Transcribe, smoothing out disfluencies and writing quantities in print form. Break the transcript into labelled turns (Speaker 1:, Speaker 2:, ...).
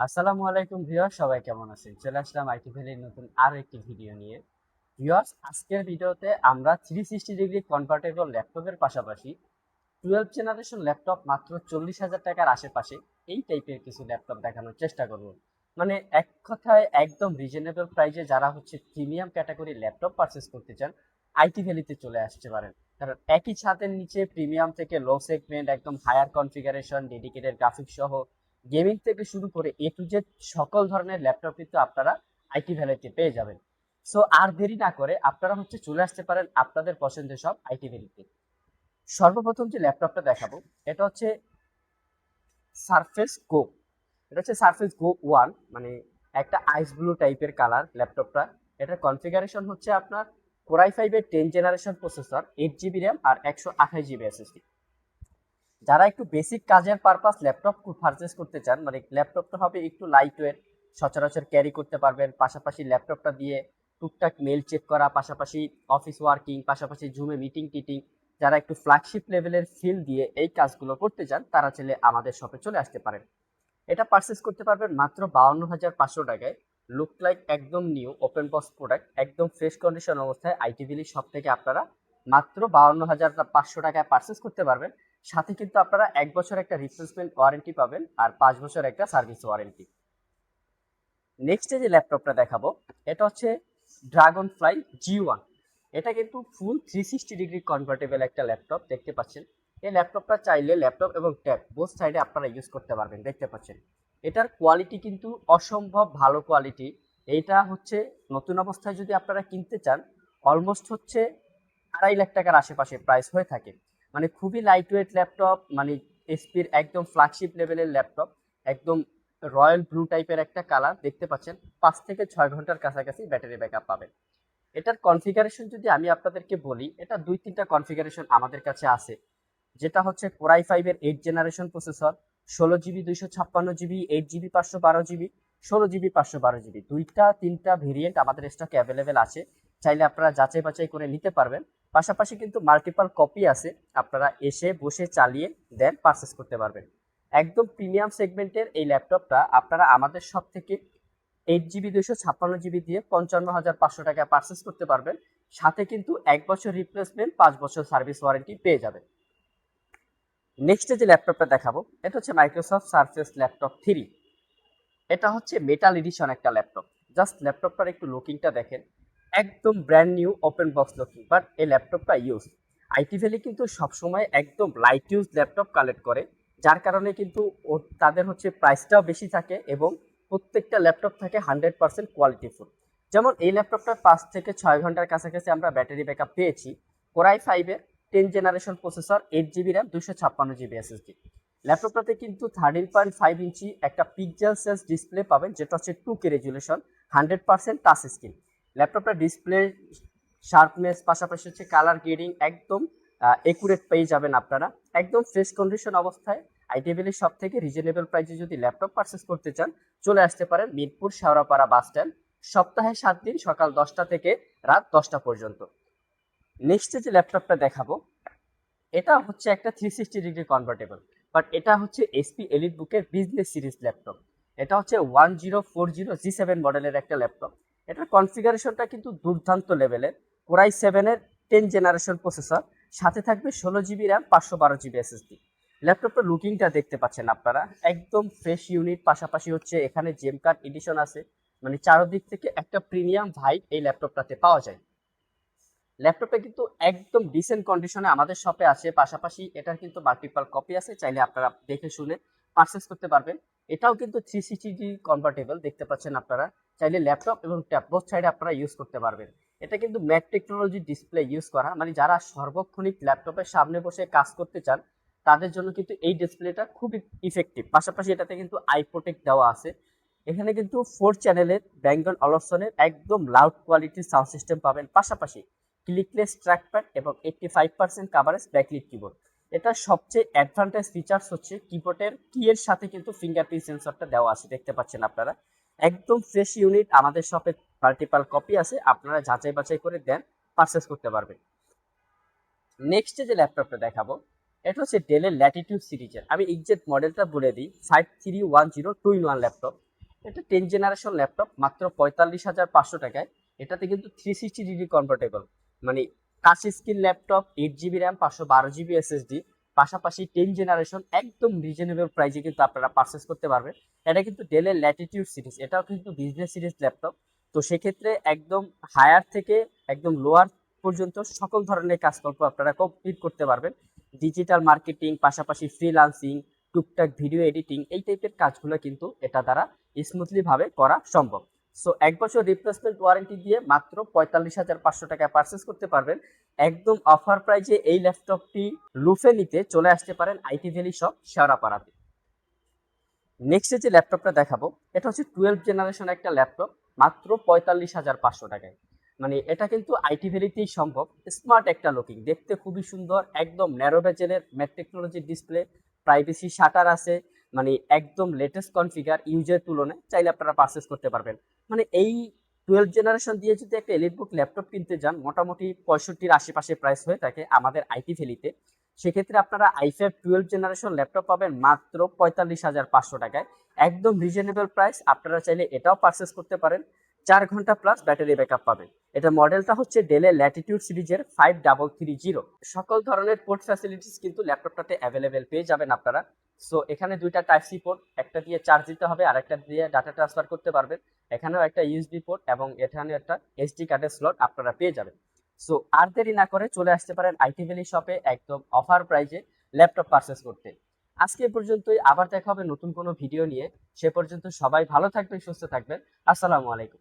Speaker 1: আসসালামু আলাইকুম ভিউয়ার্স, সবাই কেমন আছেন? চলে আসলাম আইটি ভ্যালির নতুন আরো একটি ভিডিও নিয়ে। ভিউয়ার্স, আজকের ভিডিওতে আমরা 360 ডিগ্রি কনভার্টেবল ল্যাপটপের পাশাপাশি 12 জেনারেশন ল্যাপটপ মাত্র 40,000 টাকার আশেপাশে এই টাইপের কিছু ল্যাপটপ দেখানোর চেষ্টা করব। মানে এক কথায় একদম রিজনেবল প্রাইসে যারা হচ্ছে প্রিমিয়াম ক্যাটাগরি ল্যাপটপ পারচেস করতে চান, আইটি ভ্যালিতে চলে আসতে পারেন। কারণ একই ছাদের নিচে প্রিমিয়াম থেকে লো সেগমেন্ট, একদম হায়ার কনফিগারেশন, ডেডিকেটেড গ্রাফিক্স সহ গেমিং থেকে শুরু করে এ টু জেড সকল ধরনের ল্যাপটপ কিন্তু আপনারা আইটি ভ্যালিতে পেয়ে যাবেন। সো আর দেরি না করে আপনারা হচ্ছে চলে আসতে পারেন আপনাদের পছন্দের সব আইটি ভ্যালিতে। সর্বপ্রথম যে ল্যাপটপটা দেখাবো এটা হচ্ছে সারফেস গো। এটা হচ্ছে সারফেস গো 1, মানে একটা আইস ব্লু টাইপের কালার ল্যাপটপটা। এটার কনফিগারেশন হচ্ছে আপনার কোর i5 এর 10 জেনারেশন প্রসেসর, 8 জিবি র্যাম আর 128 জিবি এসএসডি। যারা একটু বেসিক কাজের পারপাস ল্যাপটপ পারচেস করতে চান, মানে ল্যাপটপটা হবে একটু লাইট ওয়েট, সচরাচর ক্যারি করতে পারবেন, পাশাপাশি ল্যাপটপটা দিয়ে টুকটাক মেল চেক করা, পাশাপাশি অফিস ওয়ার্কিং, পাশাপাশি জুমে মিটিং টিটিং, যারা একটু ফ্ল্যাগশিপ লেভেলের ফিল দিয়ে এই কাজগুলো করতে চান তারা চাইলে আমাদের শপে চলে আসতে পারেন। এটা পারচেস করতে পারবেন মাত্র 52,500 টাকায়। লুক লাইক একদম নিউ ওপেন বক্স প্রোডাক্ট, একদম ফ্রেশ কন্ডিশন অবস্থায় আইটি ভ্যালি শপ থেকে আপনারা মাত্র 52,500 টাকায় পারচেস করতে পারবেন। সাথে কিন্তু আপনারা 1 বছর একটা রিপ্লেসমেন্ট ওয়ারেন্টি পাবেন আর 5 বছর একটা সার্ভিস ওয়ারেন্টি। নেক্সট যে ল্যাপটপটা দেখাবো এটা হচ্ছে ড্রাগন ফ্লাই G1। এটা কিন্তু ফুল 360 ডিগ্রি কনভার্টেবল একটা ল্যাপটপ দেখতে পাচ্ছেন। এই ল্যাপটপটা চাইলে ল্যাপটপ এবং ট্যাব বোথ সাইডে আপনারা ইউজ করতে পারবেন, দেখতে পাচ্ছেন। এটার কোয়ালিটি কিন্তু অসম্ভব ভালো কোয়ালিটি। এইটা হচ্ছে নতুন অবস্থায় যদি আপনারা কিনতে চান অলমোস্ট হচ্ছে 2.5 লাখ টাকার আশেপাশে প্রাইস হয়ে থাকে। মানে খুবই লাইট ওয়েট ল্যাপটপ, মানে এসপির একদম ফ্ল্যাগশিপ লেভেলের ল্যাপটপ, একদম রয়্যাল ব্লু টাইপের একটা কালার দেখতে পাচ্ছেন। 5 থেকে 6 ঘন্টার কাছাকাছি ব্যাটারি ব্যাকআপ পাবেন। এটার কনফিগারেশন যদি আমি আপনাদেরকে বলি, এটা 2-3টা কনফিগারেশন আমাদের কাছে আছে। যেটা হচ্ছে কোর i5 এর 8 generation processor, 16 GB 256 GB, 8 GB 512 GB, 16 GB 512 GB, 2-3টা ভেরিয়েন্ট আমাদের স্টক অ্যাভেলেবেল আছে। চাইলে আপনারা যাচাই বাছাই করে নিতে পারবেন। পাশাপাশি কিন্তু মাল্টিপাল কপি আছে, আপনারা এসে বসে চালিয়ে দেন পারচেস করতে পারবেন। একদম প্রিমিয়াম সেগমেন্টের এই ল্যাপটপটা আপনারা আমাদের সব থেকে 8 জিবি 256 জিবি দিয়ে 55,500 টাকায় পারচেস করতে পারবেন। সাথে কিন্তু 1 বছর রিপ্লেসমেন্ট, 5 বছর সার্ভিস ওয়ারেন্টি পেয়ে যাবেন। নেক্সট যে ল্যাপটপটা দেখাবো এটা হচ্ছে মাইক্রোসফট সারফেস ল্যাপটপ 3। এটা হচ্ছে মেটাল এডিশন একটা ল্যাপটপ। জাস্ট ল্যাপটপটার একটু লুকিংটা দেখেন, একদম brand new open box looking. But এই ল্যাপটপটা ইউজ আইটি ভ্যালি কিন্তু সবসময় একদম লাইট ইউজ ল্যাপটপ কালেক্ট করে, যার কারণে কিন্তু তাদের হচ্ছে প্রাইসটাও বেশি থাকে এবং প্রত্যেকটা ল্যাপটপ থাকে 100% কোয়ালিটিফুল। যেমন এই ল্যাপটপটার 5 থেকে 6 ঘন্টার কাছাকাছি আমরা ব্যাটারি ব্যাকআপ পেয়েছি। কোর i5 এর 10 generation processor, 8 GB RAM, 256 GB SSD. ল্যাপটপটাতে কিন্তু 13.5 ইঞ্চি একটা পিক্সেল সেন্স ডিসপ্লে পাবেন, যেটা হচ্ছে 2K রেজুলেশন, 100% টাচ স্ক্রিন। ল্যাপটপটা ডিসপ্লে শার্পনেস, পাশাপাশি হচ্ছে কালার গ্রেডিং একদম একুরেট পেয়ে যাবেন আপনারা। একদম ফ্রেশ কন্ডিশন অবস্থায় আইটিভিলি সব থেকে রিজনেবল প্রাইসে যদি ল্যাপটপ পারচেস করতে চান চলে আসতে পারেন মিরপুর শেওড়াপাড়া বাস স্ট্যান্ড, সপ্তাহে 7 দিন সকাল 10টা থেকে রাত 10টা পর্যন্ত। নেক্সট যে ল্যাপটপটা দেখাবো এটা হচ্ছে একটা 360 ডিগ্রি কনভার্টেবল, বাট এটা হচ্ছে এসপি এলিট বুকের বিজনেস সিরিজ ল্যাপটপ। এটা হচ্ছে 1040 G7 মডেলের একটা ল্যাপটপ। এটার কনফিগারেশনটা কিন্তু দুর্দান্ত লেভেলের। কোর i7 এর 10 জেনারেশন প্রসেসর, সাথে থাকবে 16 জিবি র্যাম, 512 জিবি এসএসডি। ল্যাপটপটার লুকিংটা দেখতে পাচ্ছেন আপনারা, একদম ফ্রেশ ইউনিট। পাশাপাশি হচ্ছে এখানে জেম কার্ড এডিশন আছে, মানে চারদিক থেকে একটা প্রিমিয়াম ভাইব এই ল্যাপটপটাতে পাওয়া যায়। ল্যাপটপটা কিন্তু একদম ডিসেন্ট কন্ডিশনে আমাদের শপে আছে। পাশাপাশি এটার কিন্তু মাল্টিপল কপি আছে, চাইলে আপনারা দেখে শুনে পারচেস করতে পারবেন। এটাও কিন্তু 360 কনভার্টেবল দেখতে পাচ্ছেন আপনারা। চাইলে ল্যাপটপ এবং ট্যাব বোথ সাইডে আপনারা ইউজ করতে পারবেন। এটা কিন্তু ম্যাট টেকনোলজি ডিসপ্লে ইউজ করা, মানে যারা সর্বক্ষণিক ল্যাপটপের সামনে বসে কাজ করতে চান তাদের জন্য কিন্তু এই ডিসপ্লেটা খুবই ইফেক্টিভ। পাশাপাশি এটাতে কিন্তু আই প্রোটেক্ট দেওয়া আছে। এখানে কিন্তু 4 চ্যানেলের ব্যাঙ্গন অলসনের একদম লাউড কোয়ালিটির সাউন্ড সিস্টেম পাবেন। পাশাপাশি ক্লিকলেস ট্র্যাকপ্যাড এবং 85% কাভারেজ ব্যাকলিট কিবোর্ড। এটার সবচেয়ে অ্যাডভান্টেজ ফিচার্স হচ্ছে কিবোর্ডের কি এর সাথে কিন্তু ফিঙ্গারপ্রিন্ট সেন্সরটা দেওয়া আছে, দেখতে পাচ্ছেন আপনারা। একদম ফ্রেশ ইউনিট, আমাদের শপে মাল্টিপাল কপি আছে, আপনারা যাচাই বাছাই করে দেন পারচেস করতে পারবেন। নেক্সট যে ল্যাপটপটা দেখাবো এটা হচ্ছে ডেলের ল্যাটিটিউড সিরিজের, আমি এক্সাক্ট মডেলটা বলে দিই, 5310 2-in-1 ল্যাপটপ। এটা 10 জেনারেশন ল্যাপটপ, মাত্র 45,500 টাকায়। এটাতে কিন্তু 360 ডিগ্রি কনভার্টেবল, মানে touch screen laptop, 8 GB RAM, 512 GB SSD, পাশাপাশি 10 জেনারেশন, একদম রিজনেবল প্রাইসে কিন্তু আপনারা পারচেস করতে পারবেন। এটা কিন্তু ডেলের ল্যাটিটিউড সিরিজ, এটাও কিন্তু বিজনেস সিরিজ ল্যাপটপ। তো সেক্ষেত্রে একদম হায়ার থেকে একদম লোয়ার পর্যন্ত সকল ধরনের কাজকল্প আপনারা কমপ্লিট করতে পারবেন। ডিজিটাল মার্কেটিং, পাশাপাশি ফ্রিল্যান্সিং, টুকটাক ভিডিও এডিটিং, এই টাইপের কাজগুলো কিন্তু এটা দ্বারা স্মুথলি ভাবে করা সম্ভব। সো 1 বছর রিপ্লেসমেন্ট ওয়ারেন্টি দিয়ে মাত্র 45,500 টাকায় পারচেস করতে পারবেন। একদম অফার প্রাইজে এই ল্যাপটপটি লুফে নিতে চলে আসতে পারেন আইটি ভ্যালি শপ শেওড়াপাড়াতে। নেক্সট যে ল্যাপটপটা দেখাবো, এটা হচ্ছে 12 জেনারেশন একটা ল্যাপটপ, মাত্র 45,500 টাকায়। মানে এটা কিন্তু আইটি ভ্যালিতেই সম্ভব। স্মার্ট একটা লুকিং, দেখতে খুবই সুন্দর, একদম ন্যারো বেজেলের ম্যাট টেকনোলজির ডিসপ্লে, প্রাইভেসি শাটার আছে, মানে একদম লেটেস্ট কনফিগার, ইউজের তুলনায় চাইলে আপনারা পারচেস করতে পারবেন। মানে এই 12 জেনারেশন দিয়ে যদি একটা এলিটবুক ল্যাপটপ কিনতে যান, মোটামুটি 65-র আশেপাশে প্রাইস হয়ে থাকে আমাদের আইটি ভ্যালিতে। সেক্ষেত্রে আপনারা i5 12 জেনারেশন ল্যাপটপ পাবেন মাত্র 45,500 টাকায়, একদম রিজনেবল প্রাইস। আপনারা চাইলে এটাও পারচেস করতে পারেন। 4 ঘন্টা প্লাস ব্যাটারি ব্যাকআপ পাবেন। এটা মডেলটা হচ্ছে ডেলের ল্যাটিটিউড সিরিজের 5330। সকল ধরনের পোর্ট ফ্যাসিলিটিস কিন্তু ল্যাপটপটাতে অ্যাভেলেবেল পেয়ে যাবেন আপনারা। সো এখানে দুইটা টাইপ সি পোর্ট, একটা দিয়ে চার্জ দিতে হবে আর একটা দিয়ে ডাটা ট্রান্সফার করতে পারবেন। এখানেও একটা ইউএসবি পোর্ট এবং এখানে একটা এসডি কার্ডের স্লট আপনারা পেয়ে যাবেন। সো আর দেরি না করে চলে আসতে পারেন আইটি ভ্যালি শপে একদম অফার প্রাইজে ল্যাপটপ পারচেস করতে। আজকে এ পর্যন্তই, আবার দেখা হবে নতুন কোনো ভিডিও নিয়ে। সে পর্যন্ত সবাই ভালো থাকবেন, সুস্থ থাকবেন। আসসালামু আলাইকুম।